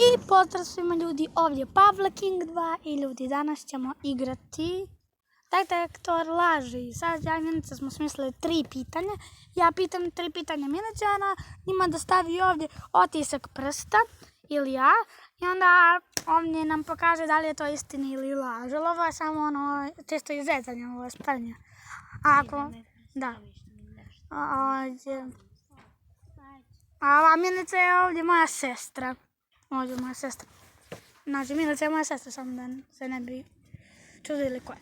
I pozdrav svima ljudi, ovdje je Pavla King 2 i ljudi, danas ćemo igrati Detektor laži. Sad ja i Milica smo smislili 3 pitanja. Ja pitam 3 pitanja Milica, ona njima da stavi ovdje otisak prsta ili ja. I onda ovdje nam pokaže da li je to istina ili laž. Ali ovo je samo ono, čisto izrezanje, ovo je sprnja. Ako, da. A ova Milica je ovdje moja sestra. Ovdje moja sestra. Znači, Milica je moja sestra, samo da se ne bi čudili ko je.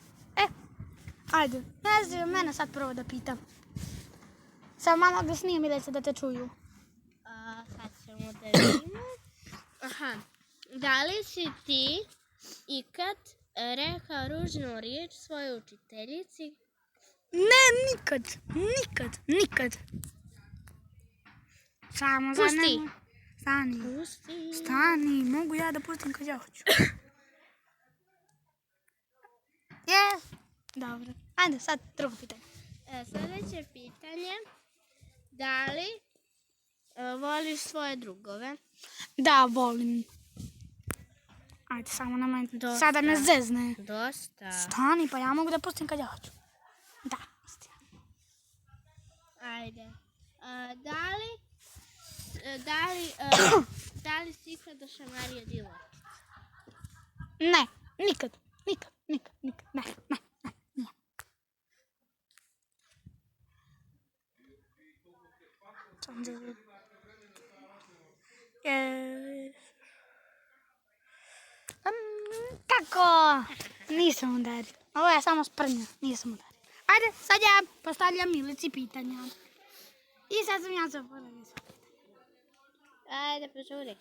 Ajde, ne znam, mene sad prvo da pitam. Samo malo glasnije, Milica, da te čuju. Sad ćemo da vidimo. Aha, da li si ti ikad rekao ružnu riječ svojoj učiteljici? Ne, nikad. Samo za Pusti. Stani, mogu ja da pustim kad ja hoću. Dobro. Ajde, sad drugo pitanje. Sljedeće pitanje. Da li voliš svoje drugove? Da, volim. Ajde, samo na mene. Sada me zezne. Dosta. Stani, pa ja mogu da pustim kad ja hoću. Da, pusti. Ajde. Da li si ikad došamario djevojčicu? Ne, nikad. Ne. Kako? Nisam udario. Ovo je samo sprnja, nisam udario. Ajde, sad ja postavljam Milici pitanja. I sad sam ja zaboravila sva pitanja. Ajde, požuri.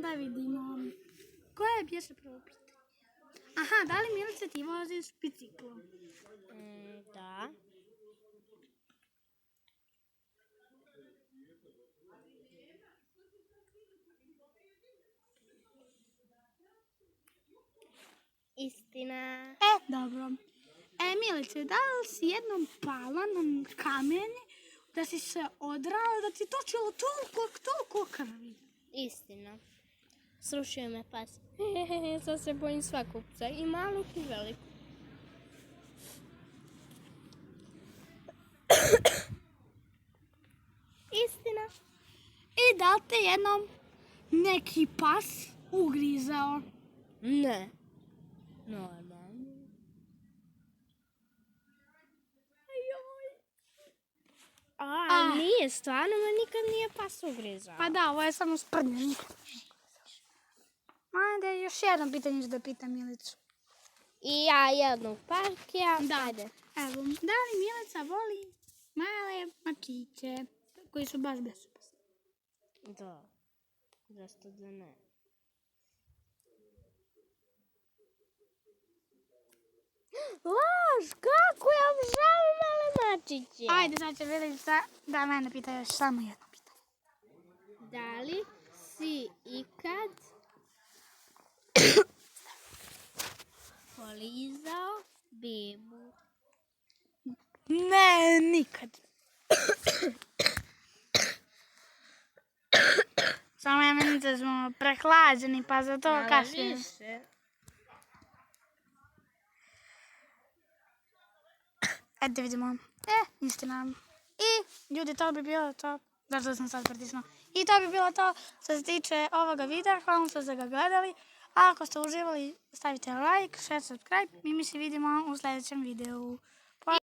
Da vidimo. Koje je bješe prvo pitanje? Aha, da li Milice ti voziš biciklom? Da. Istina. Dobro. Milice, da li si jednom pala na kamenje, da si se odrala, da ti točilo toliko krvi? Istina. Srušio me pas. Sad se bojim svakog psa, i malog i velikog. Istina. I da li te jednom neki pas ugrizao? Ne. Normalno. Nije, stvarno me nikad nije pas ugrizao. Pa da, ovo je samo sprnja. Ajde, još jedno pitanje ću da pitam Milicu. I ja jednog parkija. Da. Evo, da li Milica voli male mačiće koji su baš bezopasni? Da. Zašto da ne? Laž, kako ja obožavam male mačiće. Ajde, sad će Milica da mene pita još samo jedno pitanje. Da li si ikad polizao bebu? Ne, nikad. Samo ja mislim da smo prehlađeni, pa za to kašljemo. Ajde vidimo. Istina. I ljudi, to bi bilo to. Zašto sam sad pritisnuo? I to bi bilo to što se tiče ovoga videa. Hvala vam što ste ga gledali. A ako ste uživali, stavite like, share, subscribe. I mi se vidimo u sljedećem videu.